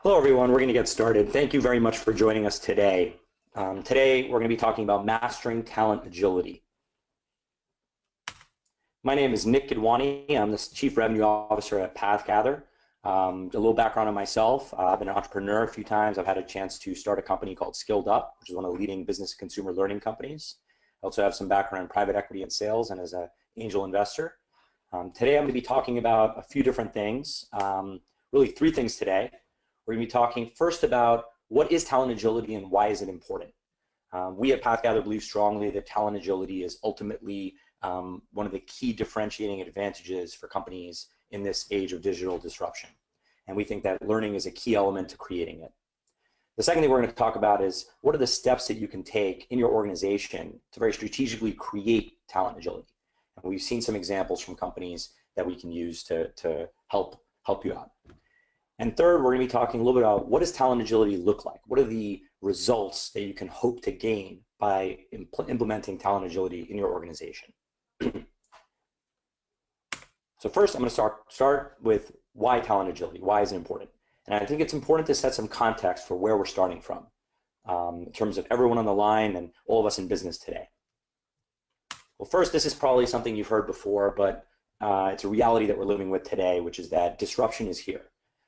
Hello, everyone. We're going to get started. Thank you very much for joining us today. Today, we're going to be talking about mastering talent agility. My name is Nick Kidwani. I'm the Chief Revenue Officer at PathGather. A little background on myself. I've been an entrepreneur a few times. I've had a chance to start a company called Skilled Up, which is one of the leading business and consumer learning companies. I also have some background in private equity and sales and as an angel investor. Today, I'm going to be talking about a few different things, really three things today. We're going to be talking first about what is talent agility and why is it important. We at PathGather believe strongly that talent agility is ultimately one of the key differentiating advantages for companies in this age of digital disruption. And we think that learning is a key element to creating it. The second thing we're going to talk about is what are the steps that you can take in your organization to very strategically create talent agility. And we've seen some examples from companies that we can use to help you out. And third, we're going to be talking a little bit about what does talent agility look like? What are the results that you can hope to gain by implementing talent agility in your organization? So first, I'm going to start with why talent agility. Why is it important? And I think it's important to set some context for where we're starting from in terms of everyone on the line and all of us in business today. Well, first, this is probably something you've heard before, but it's a reality that we're living with today, which is that disruption is here.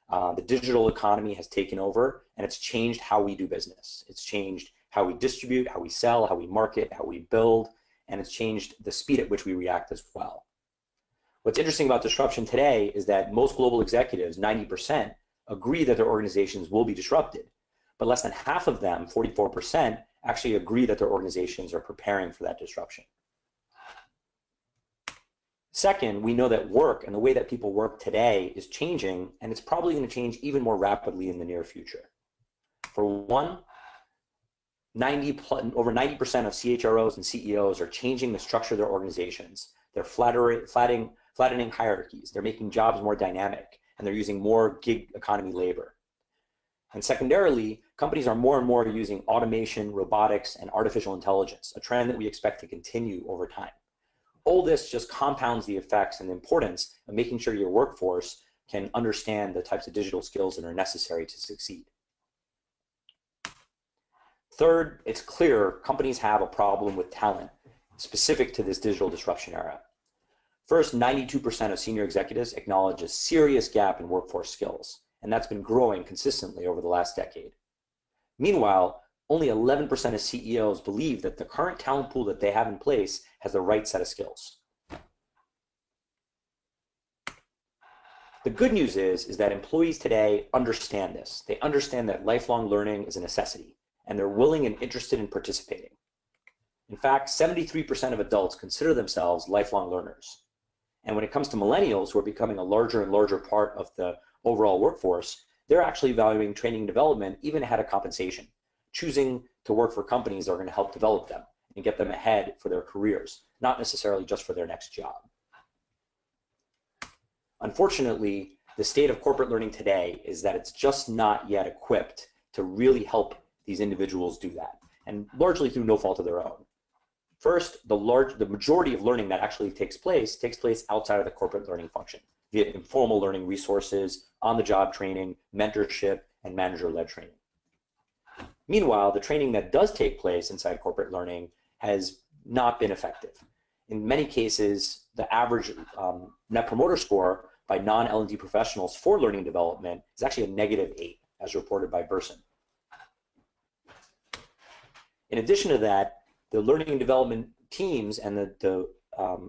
The digital economy has taken over, and it's changed how we do business. It's changed how we distribute, how we sell, how we market, how we build, and it's changed the speed at which we react as well. What's interesting about disruption today is that most global executives, 90%, agree that their organizations will be disrupted, but less than half of them, 44%, actually agree that their organizations are preparing for that disruption. Second, we know that work and the way that people work today is changing, and it's probably going to change even more rapidly in the near future. For one, over 90% of CHROs and CEOs are changing the structure of their organizations. They're flattening hierarchies. They're making jobs more dynamic, and they're using more gig economy labor. And secondarily, companies are more and more using automation, robotics, and artificial intelligence, a trend that we expect to continue over time. All this just compounds the effects and the importance of making sure your workforce can understand the types of digital skills that are necessary to succeed. Third, it's clear companies have a problem with talent specific to this digital disruption era. First, 92% of senior executives acknowledge a serious gap in workforce skills, and that's been growing consistently over the last decade. Meanwhile, only 11% of CEOs believe that the current talent pool that they have in place has the right set of skills. The good news is that employees today understand this. They understand that lifelong learning is a necessity, and they're willing and interested in participating. In fact, 73% of adults consider themselves lifelong learners. And when it comes to millennials, who are becoming a larger and larger part of the overall workforce, they're actually valuing training and development even ahead of compensation, choosing to work for companies that are going to help develop them and get them ahead for their careers, not necessarily just for their next job. Unfortunately, the state of corporate learning today is that it's just not yet equipped to really help these individuals do that, and largely through no fault of their own. First, the majority of learning that actually takes place outside of the corporate learning function, via informal learning resources, on-the-job training, mentorship, and manager-led training. Meanwhile, the training that does take place inside corporate learning has not been effective. In many cases, the average net promoter score by non-L&D professionals for learning development is actually a -8, as reported by Burson. In addition to that, the learning and development teams and the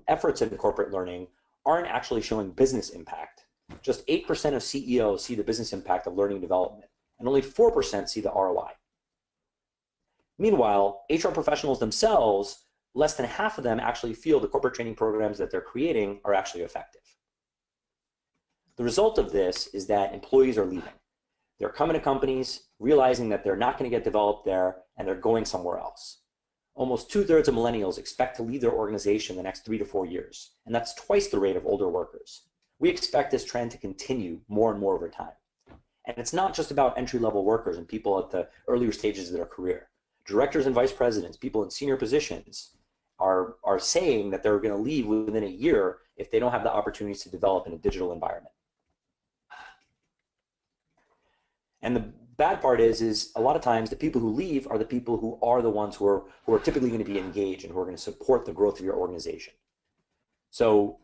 efforts in corporate learning aren't actually showing business impact. Just 8% of CEOs see the business impact of learning development, and only 4% see the ROI. Meanwhile, HR professionals themselves, less than half of them actually feel the corporate training programs that they're creating are actually effective. The result of this is that employees are leaving. They're coming to companies, realizing that they're not going to get developed there, and they're going somewhere else. Almost 2/3 of millennials expect to leave their organization in the next 3 to 4 years, and that's twice the rate of older workers. We expect this trend to continue more and more over time. And it's not just about entry-level workers and people at the earlier stages of their career. Directors and vice presidents, people in senior positions, are saying that they're going to leave within a year if they don't have the opportunities to develop in a digital environment. And the bad part is a lot of times the people who leave are the people who are the ones who are typically going to be engaged and who are going to support the growth of your organization. So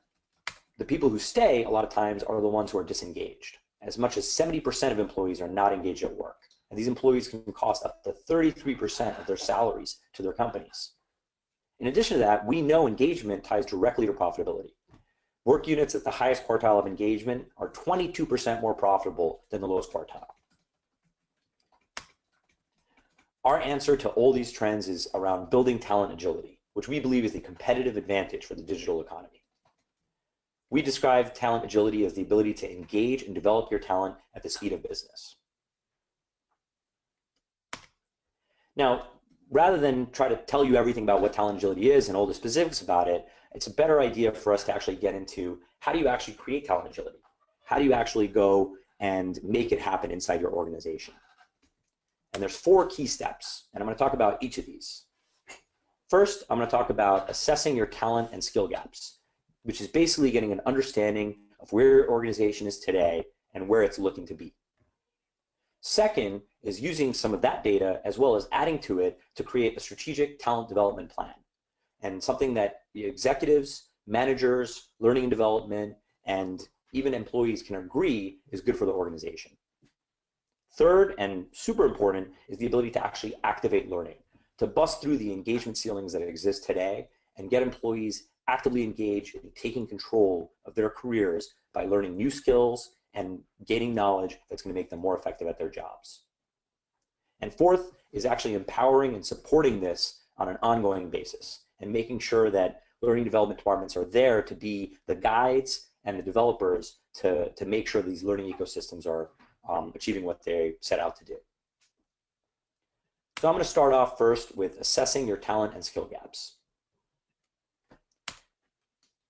the people who stay a lot of times are the ones who are disengaged. As much as 70% of employees are not engaged at work. And these employees can cost up to 33% of their salaries to their companies. In addition to that, we know engagement ties directly to profitability. Work units at the highest quartile of engagement are 22% more profitable than the lowest quartile. Our answer to all these trends is around building talent agility, which we believe is the competitive advantage for the digital economy. We describe talent agility as the ability to engage and develop your talent at the speed of business. Now, rather than try to tell you everything about what talent agility is and all the specifics about it, it's a better idea for us to actually get into how do you actually create talent agility? How do you actually go and make it happen inside your organization? And there's 4 key steps, and I'm going to talk about each of these. First, I'm going to talk about assessing your talent and skill gaps, which is basically getting an understanding of where your organization is today and where it's looking to be. Second is using some of that data as well as adding to it to create a strategic talent development plan, and something that the executives, managers, learning and development, and even employees can agree is good for the organization. Third, and super important, is the ability to actually activate learning, to bust through the engagement ceilings that exist today and get employees actively engaged in taking control of their careers by learning new skills and gaining knowledge that's going to make them more effective at their jobs. And fourth is actually empowering and supporting this on an ongoing basis and making sure that learning development departments are there to be the guides and the developers to make sure these learning ecosystems are achieving what they set out to do. So I'm going to start off first with assessing your talent and skill gaps.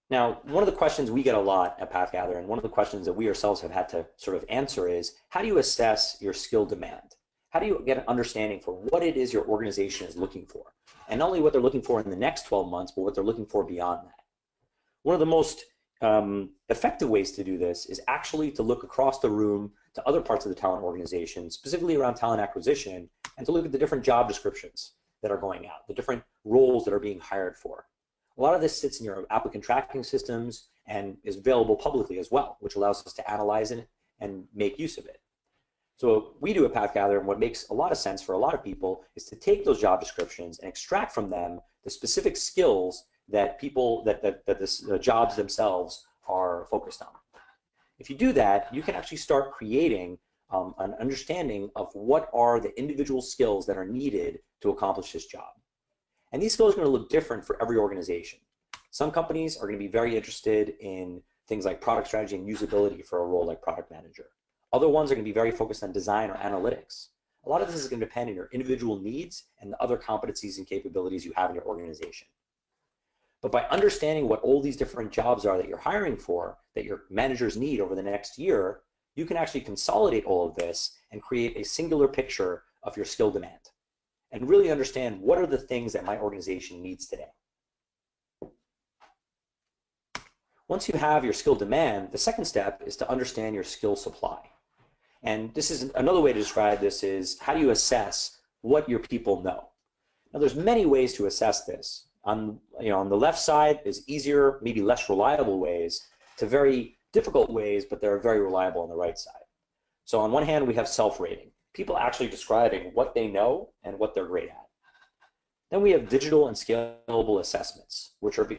Now, one of the questions we get a lot at PathGather, and one of the questions that we ourselves have had to sort of answer is, how do you assess your skill demand? How do you get an understanding for what it is your organization is looking for? And not only what they're looking for in the next 12 months, but what they're looking for beyond that. One of the most effective ways to do this is actually to look across the room to other parts of the talent organization, specifically around talent acquisition, and to look at the different job descriptions that are going out, the different roles that are being hired for. A lot of this sits in your applicant tracking systems and is available publicly as well, which allows us to analyze it and make use of it. So what we do at PathGather, and what makes a lot of sense for a lot of people, is to take those job descriptions and extract from them the specific skills that the jobs themselves are focused on. If you do that, you can actually start creating an understanding of what are the individual skills that are needed to accomplish this job. And these skills are going to look different for every organization. Some companies are going to be very interested in things like product strategy and usability for a role like product manager. Other ones are going to be very focused on design or analytics. A lot of this is going to depend on your individual needs and the other competencies and capabilities you have in your organization. But by understanding what all these different jobs are that you're hiring for, that your managers need over the next year, you can actually consolidate all of this and create a singular picture of your skill demand and really understand what are the things that my organization needs today. Once you have your skill demand, the second step is to understand your skill supply. And this is another way to describe this is, how do you assess what your people know? Now, there's many ways to assess this. On the left side is easier, maybe less reliable ways, to very difficult ways, but they're very reliable on the right side. So on one hand, we have self-rating, people actually describing what they know and what they're great at. Then we have digital and scalable assessments, which are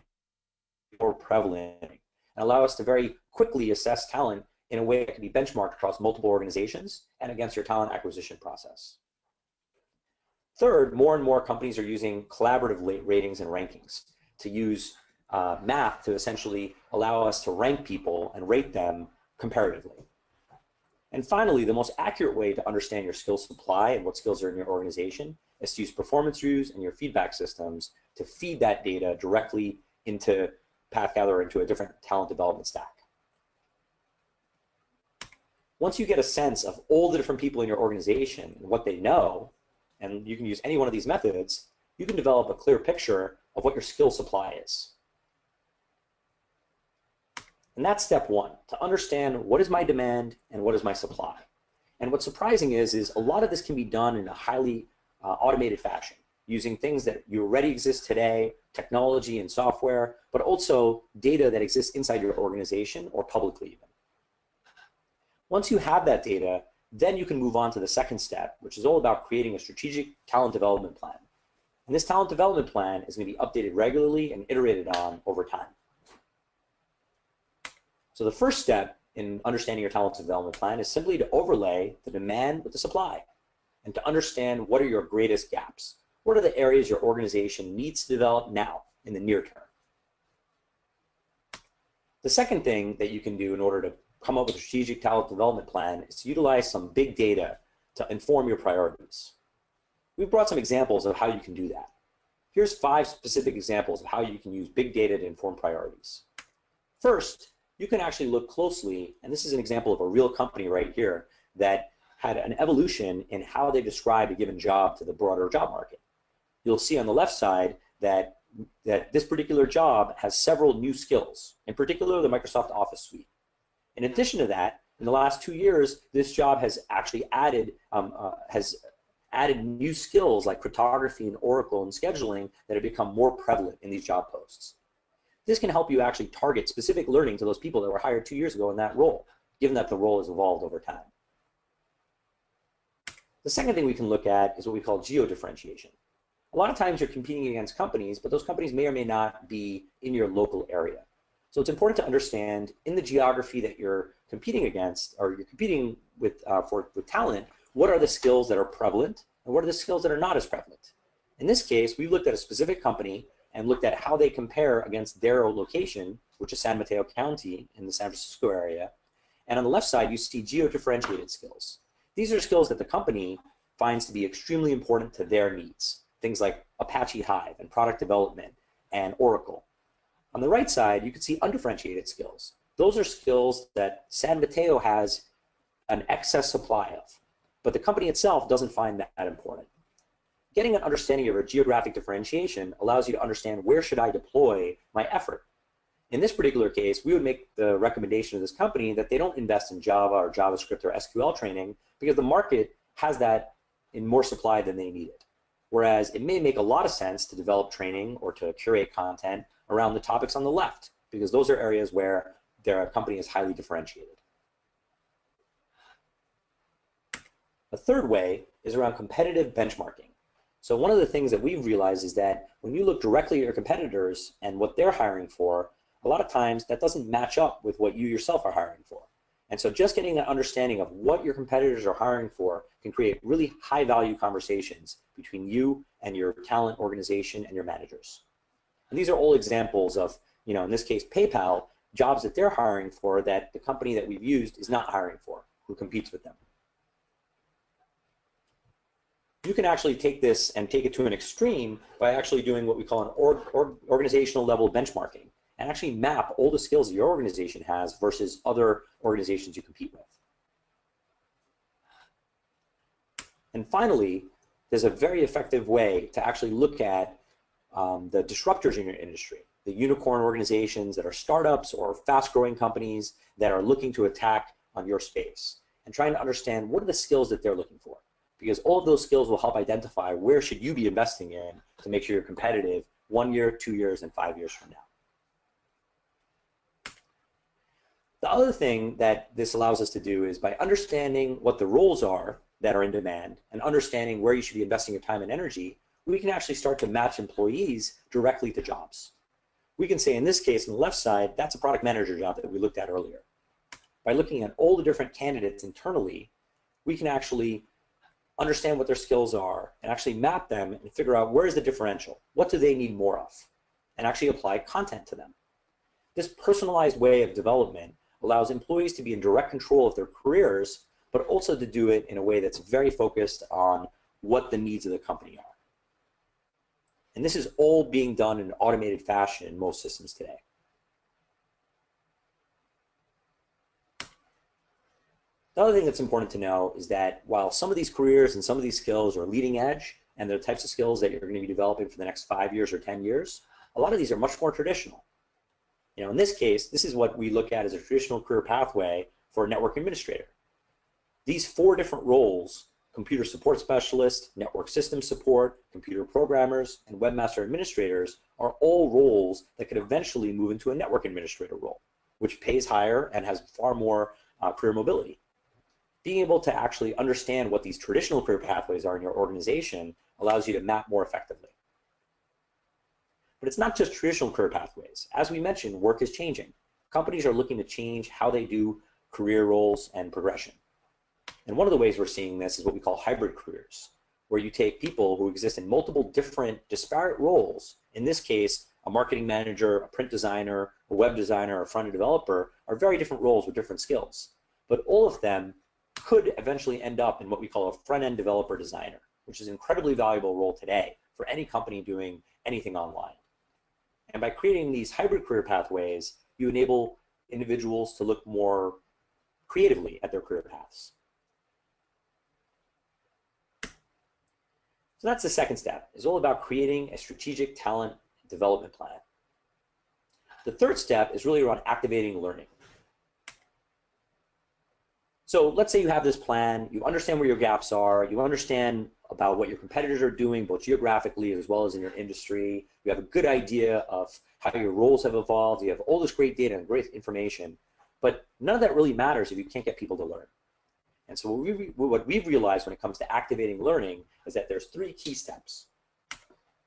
more prevalent and allow us to very quickly assess talent in a way that can be benchmarked across multiple organizations and against your talent acquisition process. Third, more and more companies are using collaborative ratings and rankings to use math to essentially allow us to rank people and rate them comparatively. And finally, the most accurate way to understand your skill supply and what skills are in your organization is to use performance reviews and your feedback systems to feed that data directly into PathGather or into a different talent development stack. Once you get a sense of all the different people in your organization and what they know, and you can use any one of these methods, you can develop a clear picture of what your skill supply is. And that's step one, to understand what is my demand and what is my supply. And what's surprising is a lot of this can be done in a highly automated fashion, using things that you already exist today, technology and software, but also data that exists inside your organization or publicly even. Once you have that data, then you can move on to the second step, which is all about creating a strategic talent development plan. And this talent development plan is going to be updated regularly and iterated on over time. So the first step in understanding your talent development plan is simply to overlay the demand with the supply and to understand what are your greatest gaps. What are the areas your organization needs to develop now in the near term? The second thing that you can do in order to come up with a strategic talent development plan is to utilize some big data to inform your priorities. We've brought some examples of how you can do that. Here's 5 specific examples of how you can use big data to inform priorities. First, you can actually look closely, and this is an example of a real company right here that had an evolution in how they describe a given job to the broader job market. You'll see on the left side that this particular job has several new skills, in particular the Microsoft Office suite. In addition to that, in the last 2 years, this job has actually added new skills like cryptography and Oracle and scheduling that have become more prevalent in these job posts. This can help you actually target specific learning to those people that were hired 2 years ago in that role, given that the role has evolved over time. The second thing we can look at is what we call geo-differentiation. A lot of times you're competing against companies, but those companies may or may not be in your local area. So it's important to understand in the geography that you're competing against, or you're competing with talent, what are the skills that are prevalent and what are the skills that are not as prevalent. In this case, we looked at a specific company and looked at how they compare against their location, which is San Mateo County in the San Francisco area. And on the left side, you see geo-differentiated skills. These are skills that the company finds to be extremely important to their needs, things like Apache Hive and product development and Oracle. On the right side, you can see undifferentiated skills. Those are skills that San Mateo has an excess supply of, but the company itself doesn't find that important. Getting an understanding of your geographic differentiation allows you to understand where should I deploy my effort. In this particular case, we would make the recommendation to this company that they don't invest in Java or JavaScript or SQL training because the market has that in more supply than they need it. Whereas it may make a lot of sense to develop training or to curate content around the topics on the left, because those are areas where their company is highly differentiated. A third way is around competitive benchmarking. So one of the things that we've realized is that when you look directly at your competitors and what they're hiring for, a lot of times that doesn't match up with what you yourself are hiring for. And so just getting an understanding of what your competitors are hiring for can create really high value conversations between you and your talent organization and your managers. And these are all examples of, in this case, PayPal, jobs that they're hiring for that the company that we've used is not hiring for, who competes with them. You can actually take this and take it to an extreme by actually doing what we call an organizational level benchmarking and actually map all the skills that your organization has versus other organizations you compete with. And finally, there's a very effective way to actually look at the disruptors in your industry, the unicorn organizations that are startups or fast-growing companies that are looking to attack on your space, and trying to understand what are the skills that they're looking for. Because all of those skills will help identify where should you be investing in to make sure you're competitive 1 year, 2 years, and 5 years from now. The other thing that this allows us to do is by understanding what the roles are that are in demand and understanding where you should be investing your time and energy, we can actually start to match employees directly to jobs. We can say in this case, on the left side, that's a product manager job that we looked at earlier. By looking at all the different candidates internally, we can actually understand what their skills are and actually map them and figure out where is the differential, what do they need more of, and actually apply content to them. This personalized way of development allows employees to be in direct control of their careers, but also to do it in a way that's very focused on what the needs of the company are. And this is all being done in an automated fashion in most systems today. The other thing that's important to know is that while some of these careers and some of these skills are leading edge, and they're the types of skills that you're going to be developing for the next 5 years or 10 years, a lot of these are much more traditional. In this case, this is what we look at as a traditional career pathway for a network administrator. These 4 different roles, computer support specialist, network system support, computer programmers, and webmaster administrators, are all roles that could eventually move into a network administrator role, which pays higher and has far more career mobility. Being able to actually understand what these traditional career pathways are in your organization allows you to map more effectively. But it's not just traditional career pathways. As we mentioned, work is changing. Companies are looking to change how they do career roles and progression. And one of the ways we're seeing this is what we call hybrid careers, where you take people who exist in multiple different disparate roles. In this case, a marketing manager, a print designer, a web designer, a front-end developer are very different roles with different skills. But all of them could eventually end up in what we call a front-end developer designer, which is an incredibly valuable role today for any company doing anything online. And by creating these hybrid career pathways, you enable individuals to look more creatively at their career paths. So that's the second step. It's all about creating a strategic talent development plan. The third step is really around activating learning. So let's say you have this plan, you understand where your gaps are, you understand about what your competitors are doing, both geographically as well as in your industry. You have a good idea of how your roles have evolved. You have all this great data and great information, but none of that really matters if you can't get people to learn. And so what we've realized when it comes to activating learning is that there's 3 key steps.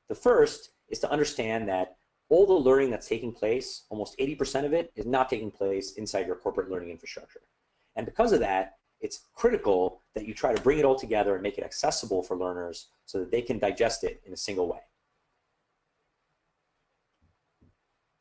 The first is to understand that all the learning that's taking place, almost 80% of it, is not taking place inside your corporate learning infrastructure. And because of that, it's critical that you try to bring it all together and make it accessible for learners so that they can digest it in a single way.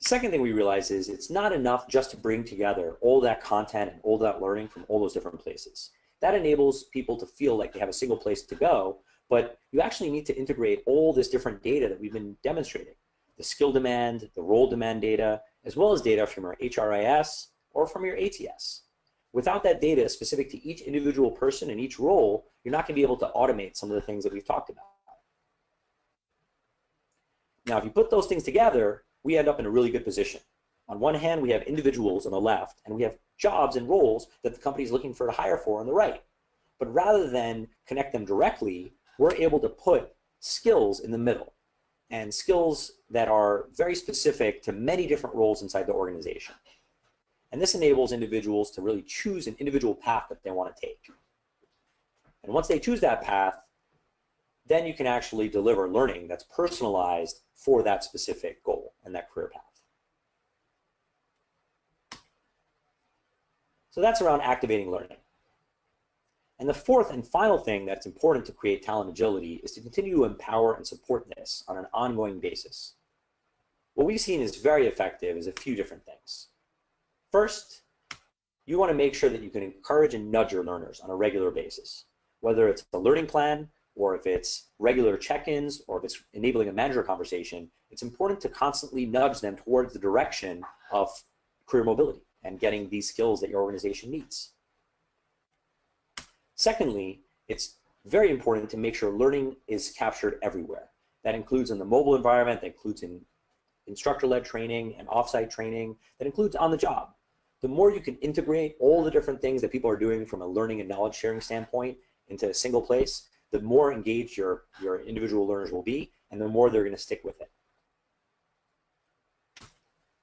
The second thing we realize is it's not enough just to bring together all that content and all that learning from all those different places. That enables people to feel like they have a single place to go, but you actually need to integrate all this different data that we've been demonstrating. The skill demand, the role demand data, as well as data from your HRIS or from your ATS. Without that data specific to each individual person and each role, you're not going to be able to automate some of the things that we've talked about. Now, if you put those things together, we end up in a really good position. On one hand, we have individuals on the left, and we have jobs and roles that the company is looking for to hire for on the right. But rather than connect them directly, we're able to put skills in the middle, and skills that are very specific to many different roles inside the organization. And this enables individuals to really choose an individual path that they want to take. And once they choose that path, then you can actually deliver learning that's personalized for that specific goal and that career path. So that's around activating learning. And the fourth and final thing that's important to create talent agility is to continue to empower and support this on an ongoing basis. What we've seen is very effective is a few different things. First, you want to make sure that you can encourage and nudge your learners on a regular basis, whether it's a learning plan or if it's regular check-ins or if it's enabling a manager conversation. It's important to constantly nudge them towards the direction of career mobility and getting these skills that your organization needs. Secondly, it's very important to make sure learning is captured everywhere. That includes in the mobile environment, that includes in instructor-led training and off-site training, that includes on the job. The more you can integrate all the different things that people are doing from a learning and knowledge sharing standpoint into a single place, the more engaged your individual learners will be, and the more they're going to stick with it.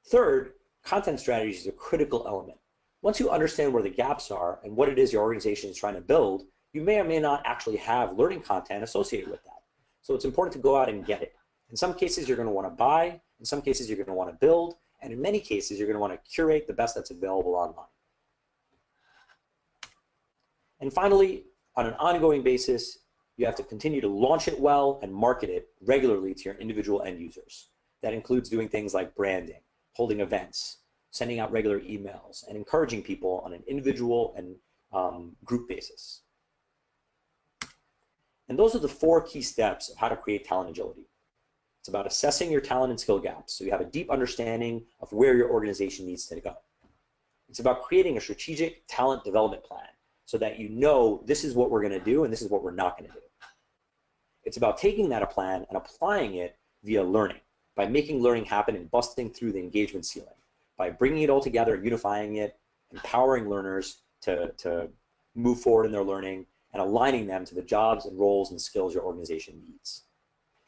Third, content strategy is a critical element. Once you understand where the gaps are and what it is your organization is trying to build, you may or may not actually have learning content associated with that. So it's important to go out and get it. In some cases, you're going to want to buy. In some cases, you're going to want to build. And in many cases, you're going to want to curate the best that's available online. And finally, on an ongoing basis, you have to continue to launch it well and market it regularly to your individual end users. That includes doing things like branding, holding events, sending out regular emails, and encouraging people on an individual and group basis. And those are the 4 key steps of how to create talent agility. It's about assessing your talent and skill gaps so you have a deep understanding of where your organization needs to go. It's about creating a strategic talent development plan so that you know this is what we're going to do and this is what we're not going to do. It's about taking that plan and applying it via learning, by making learning happen and busting through the engagement ceiling, by bringing it all together, unifying it, empowering learners to move forward in their learning, and aligning them to the jobs and roles and skills your organization needs.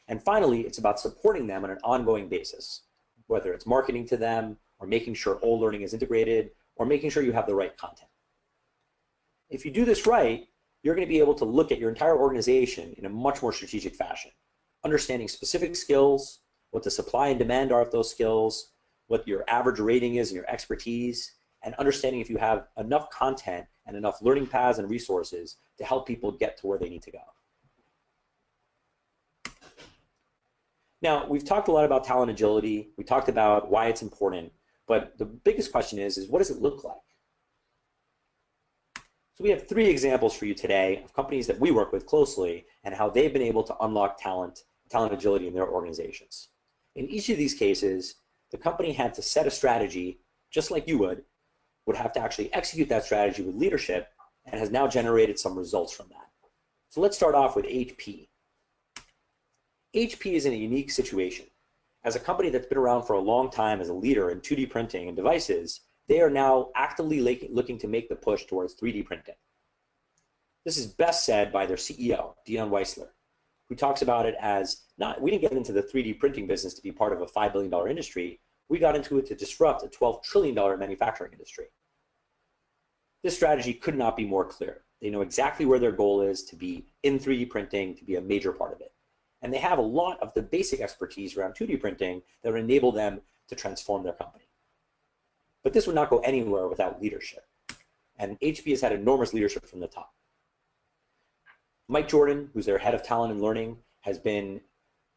And finally, it's about supporting them on an ongoing basis, whether it's marketing to them or making sure all learning is integrated or making sure you have the right content. If you do this right, you're going to be able to look at your entire organization in a much more strategic fashion, understanding specific skills, what the supply and demand are of those skills, what your average rating is and your expertise, and understanding if you have enough content and enough learning paths and resources to help people get to where they need to go. Now, we've talked a lot about talent agility. We talked about why it's important, but the biggest question is what does it look like? So we have 3 examples for you today of companies that we work with closely and how they've been able to unlock talent agility in their organizations. In each of these cases, the company had to set a strategy, just like you would have to actually execute that strategy with leadership, and has now generated some results from that. So let's start off with HP. HP is in a unique situation. As a company that's been around for a long time as a leader in 2D printing and devices, they are now actively looking to make the push towards 3D printing. This is best said by their CEO, Dion Weisler, who talks about it as, we didn't get into the 3D printing business to be part of a $5 billion industry, we got into it to disrupt a $12 trillion manufacturing industry. This strategy could not be more clear. They know exactly where their goal is to be in 3D printing, to be a major part of it. And they have a lot of the basic expertise around 2D printing that would enable them to transform their company. But this would not go anywhere without leadership. And HP has had enormous leadership from the top. Mike Jordan, who's their head of talent and learning, has been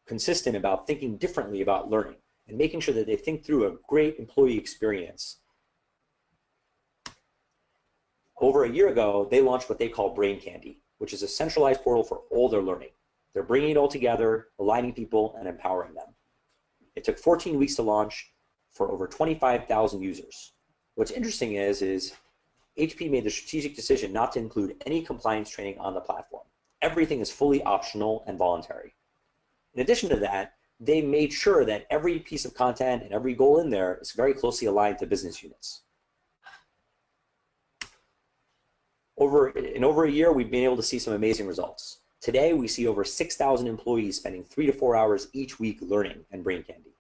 consistent about thinking differently about learning and making sure that they think through a great employee experience. Over a year ago, they launched what they call Brain Candy, which is a centralized portal for all their learning. They're bringing it all together, aligning people, and empowering them. It took 14 weeks to launch for over 25,000 users. What's interesting is HP made the strategic decision not to include any compliance training on the platform. Everything is fully optional and voluntary. In addition to that, they made sure that every piece of content and every goal in there is very closely aligned to business units. In over a year, we've been able to see some amazing results. Today, we see over 6,000 employees spending 3 to 4 hours each week learning and Brain Candy.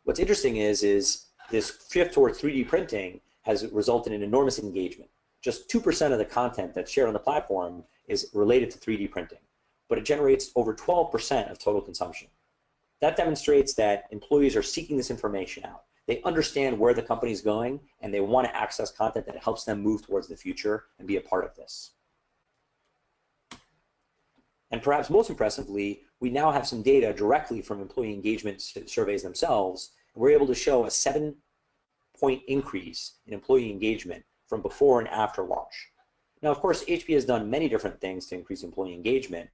What's interesting is this shift towards 3D printing has resulted in enormous engagement. Just 2% of the content that's shared on the platform is related to 3D printing, but it generates over 12% of total consumption. That demonstrates that employees are seeking this information out. They understand where the company is going, and they want to access content that helps them move towards the future and be a part of this. And perhaps most impressively, we now have some data directly from employee engagement surveys themselves, and we're able to show a 7-point increase in employee engagement from before and after launch. Now, of course, HP has done many different things to increase employee engagement,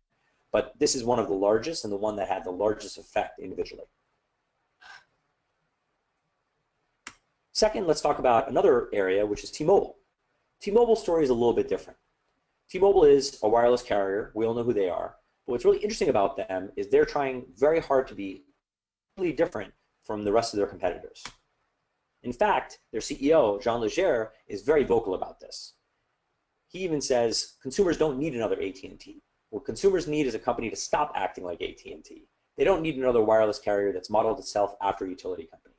but this is one of the largest and the one that had the largest effect individually. Second, let's talk about another area, which is T-Mobile. T-Mobile's story is a little bit different. T-Mobile is a wireless carrier. We all know who they are. But what's really interesting about them is they're trying very hard to be really different from the rest of their competitors. In fact, their CEO, Jean Leger, is very vocal about this. He even says consumers don't need another AT&T. What consumers need is a company to stop acting like AT&T. They don't need another wireless carrier that's modeled itself after a utility company.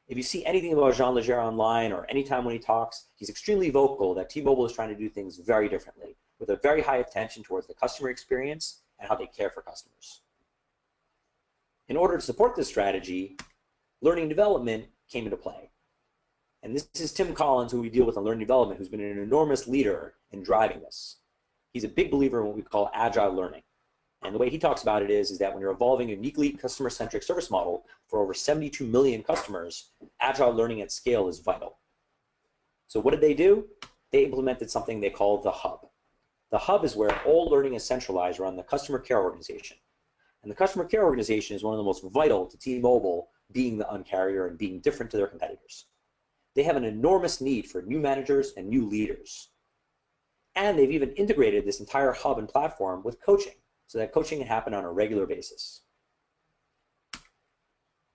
If you see anything about Jean Leger online or anytime when he talks, he's extremely vocal that T-Mobile is trying to do things very differently, with a very high attention towards the customer experience and how they care for customers. In order to support this strategy, learning and development came into play. And this is Tim Collins, who we deal with in learning and development, who's been an enormous leader in driving this. He's a big believer in what we call agile learning. And the way he talks about it is that when you're evolving a uniquely customer-centric service model for over 72 million customers, agile learning at scale is vital. So what did they do? They implemented something they call the Hub. The Hub is where all learning is centralized around the customer care organization. And the customer care organization is one of the most vital to T-Mobile being the Un-carrier and being different to their competitors. They have an enormous need for new managers and new leaders. And they've even integrated this entire hub and platform with coaching, so that coaching can happen on a regular basis.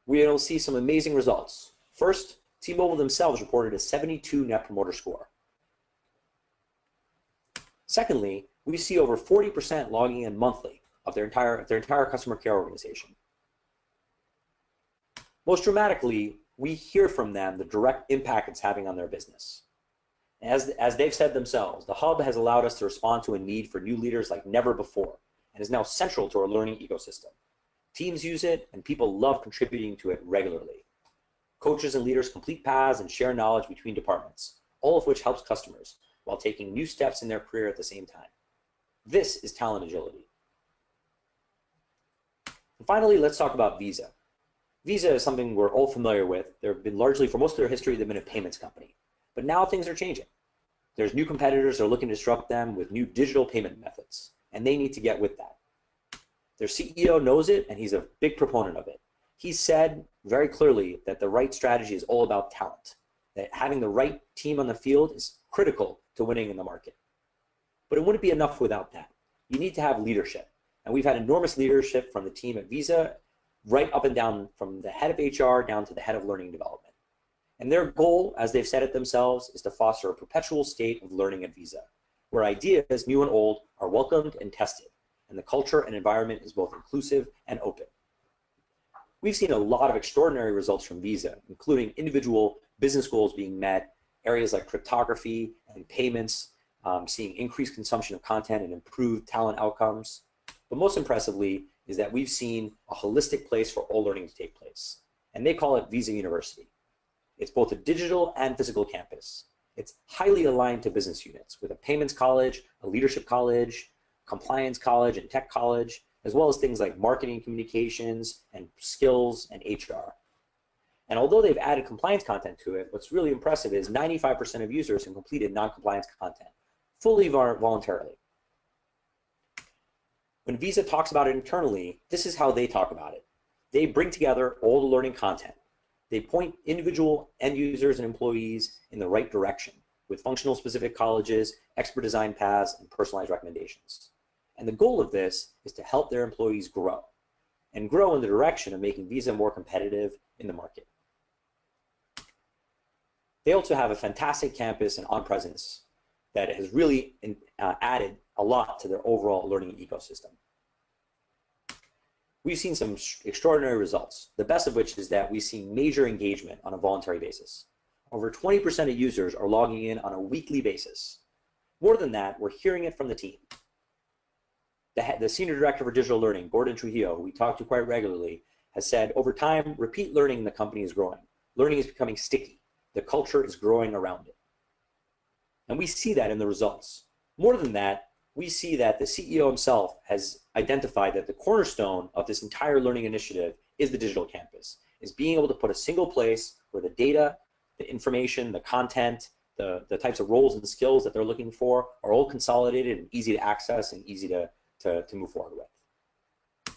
We'll see some amazing results. First, T-Mobile themselves reported a 72 Net Promoter Score, Secondly, we see over 40% logging in monthly of their entire customer care organization. Most dramatically, we hear from them the direct impact it's having on their business. As they've said themselves, the hub has allowed us to respond to a need for new leaders like never before and is now central to our learning ecosystem. Teams use it and people love contributing to it regularly. Coaches and leaders complete paths and share knowledge between departments, all of which helps customers while taking new steps in their career at the same time. This is talent agility. And finally, let's talk about Visa. Visa is something we're all familiar with. They've been largely, for most of their history, they've been a payments company. But now things are changing. There's new competitors that are looking to disrupt them with new digital payment methods, and they need to get with that. Their CEO knows it, and he's a big proponent of it. He said very clearly that the right strategy is all about talent, that having the right team on the field is critical to winning in the market. But it wouldn't be enough without that. You need to have leadership. And we've had enormous leadership from the team at Visa, right up and down from the head of HR down to the head of learning development. And their goal, as they've said it themselves, is to foster a perpetual state of learning at Visa, where ideas, new and old, are welcomed and tested, and the culture and environment is both inclusive and open. We've seen a lot of extraordinary results from Visa, including individual business goals being met, areas like cryptography and payments, seeing increased consumption of content and improved talent outcomes. But most impressively is that we've seen a holistic place for all learning to take place, and they call it Visa University. It's both a digital and physical campus. It's highly aligned to business units with a payments college, a leadership college, compliance college, and tech college, as well as things like marketing communications and skills and HR. And although they've added compliance content to it, what's really impressive is 95% of users have completed non-compliance content, fully voluntarily. When Visa talks about it internally, this is how they talk about it. They bring together all the learning content. They point individual end users and employees in the right direction with functional specific colleges, expert design paths, and personalized recommendations. And the goal of this is to help their employees grow and grow in the direction of making Visa more competitive in the market. They also have a fantastic campus and on-presence that has really added a lot to their overall learning ecosystem. We've seen some extraordinary results, the best of which is that we see major engagement on a voluntary basis. Over 20% of users are logging in on a weekly basis. More than that, we're hearing it from the team. The Senior Director for Digital Learning, Gordon Trujillo, who we talk to quite regularly, has said, over time, repeat learning in the company is growing. Learning is becoming sticky. The culture is growing around it. And we see that in the results. More than that, we see that the CEO himself has identified that the cornerstone of this entire learning initiative is the digital campus, is being able to put a single place where the data, the information, the content, the types of roles and skills that they're looking for are all consolidated and easy to access and easy to move forward with.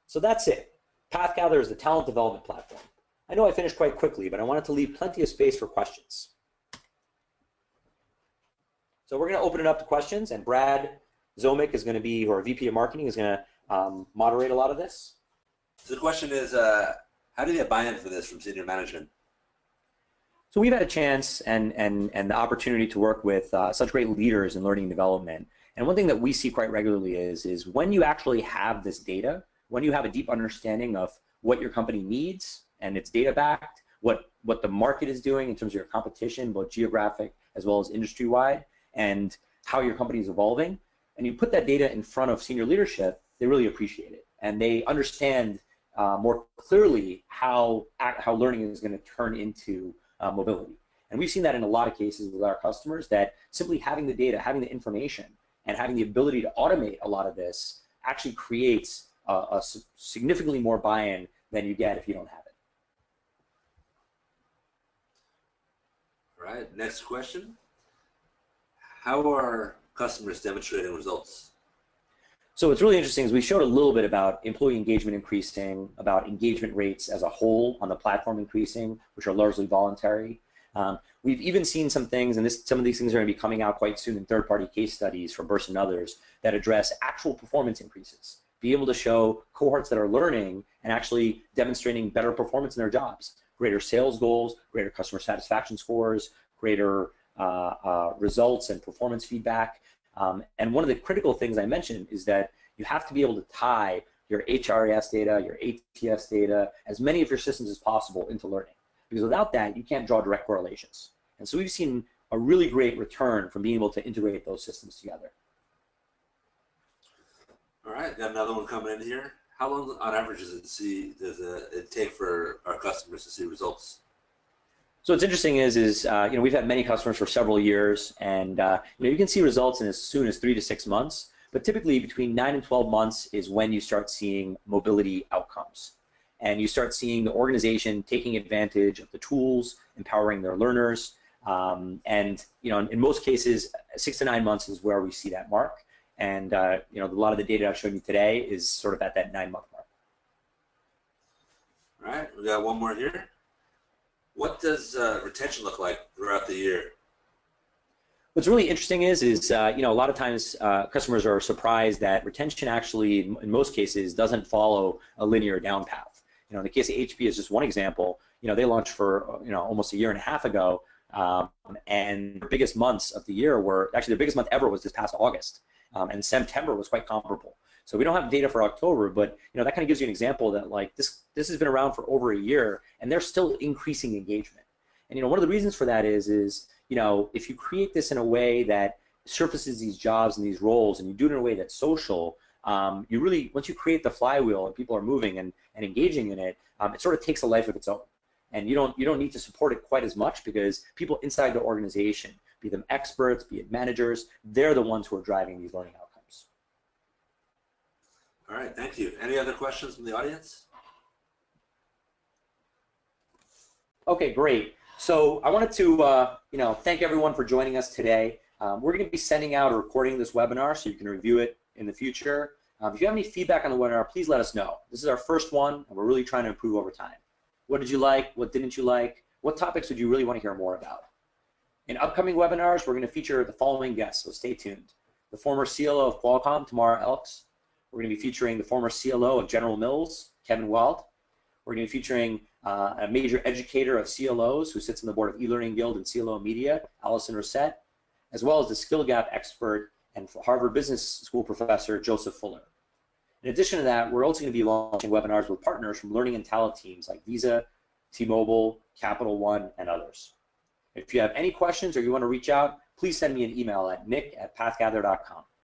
So that's it. PathGather is the talent development platform. I know I finished quite quickly, but I wanted to leave plenty of space for questions. So we're going to open it up to questions, and Brad Zomick is going to be, or VP of Marketing, is going to moderate a lot of this. So the question is, how do you get buy-in for this from senior management? So we've had a chance and the opportunity to work with such great leaders in learning and development. And one thing that we see quite regularly is when you actually have this data, when you have a deep understanding of what your company needs and it's data-backed, what the market is doing in terms of your competition, both geographic as well as industry-wide, and how your company is evolving, and you put that data in front of senior leadership, they really appreciate it. And they understand more clearly how learning is going to turn into mobility. And we've seen that in a lot of cases with our customers, that simply having the data, having the information, and having the ability to automate a lot of this actually creates a significantly more buy-in than you get if you don't have it. All right, next question. How are customers demonstrating results? So what's really interesting is we showed a little bit about employee engagement increasing, about engagement rates as a whole on the platform increasing, which are largely voluntary. We've even seen some things, and some of these things are going to be coming out quite soon in third-party case studies from Burst and others, that address actual performance increases. Be able to show cohorts that are learning and actually demonstrating better performance in their jobs, greater sales goals, greater customer satisfaction scores, greater results and performance feedback. And one of the critical things I mentioned is that you have to be able to tie your HRIS data, your ATS data, as many of your systems as possible into learning. Because without that, you can't draw direct correlations. And so we've seen a really great return from being able to integrate those systems together. All right, got another one coming in here. How long, on average, does it take for our customers to see results? So what's interesting is we've had many customers for several years, and you can see results in as soon as 3 to 6 months. But typically, between 9 and 12 months is when you start seeing mobility outcomes, and you start seeing the organization taking advantage of the tools, empowering their learners, and in most cases, 6 to 9 months is where we see that mark. And a lot of the data I've shown you today is sort of at that 9-month mark. All right, we got one more here. What does retention look like throughout the year? What's really interesting is a lot of times customers are surprised that retention actually, in most cases, doesn't follow a linear down path. In the case of HP is just one example. They launched for almost a year and a half ago, and the biggest months of the year were actually the biggest month ever was this past August, and September was quite comparable. So we don't have data for October, but that kind of gives you an example that like this has been around for over a year, and they're still increasing engagement. And one of the reasons for that is if you create this in a way that surfaces these jobs and these roles, and you do it in a way that's social, you really, once you create the flywheel and people are moving and engaging in it, it sort of takes a life of its own. And you don't need to support it quite as much because people inside the organization, be them experts, be it managers, they're the ones who are driving these learning outcomes. All right, thank you. Any other questions from the audience? Okay, great. So I wanted to thank everyone for joining us today. We're going to be sending out a recording of this webinar so you can review it in the future. If you have any feedback on the webinar, please let us know. This is our first one, and we're really trying to improve over time. What did you like? What didn't you like? What topics would you really want to hear more about? In upcoming webinars, we're going to feature the following guests, so stay tuned. The former CLO of Qualcomm, Tamara Elks. We're going to be featuring the former CLO of General Mills, Kevin Weld. We're going to be featuring a major educator of CLOs who sits on the board of eLearning Guild and CLO Media, Allison Reset, as well as the skill gap expert and Harvard Business School professor, Joseph Fuller. In addition to that, we're also going to be launching webinars with partners from learning and talent teams like Visa, T-Mobile, Capital One, and others. If you have any questions or you want to reach out, please send me an email at nick@pathgather.com.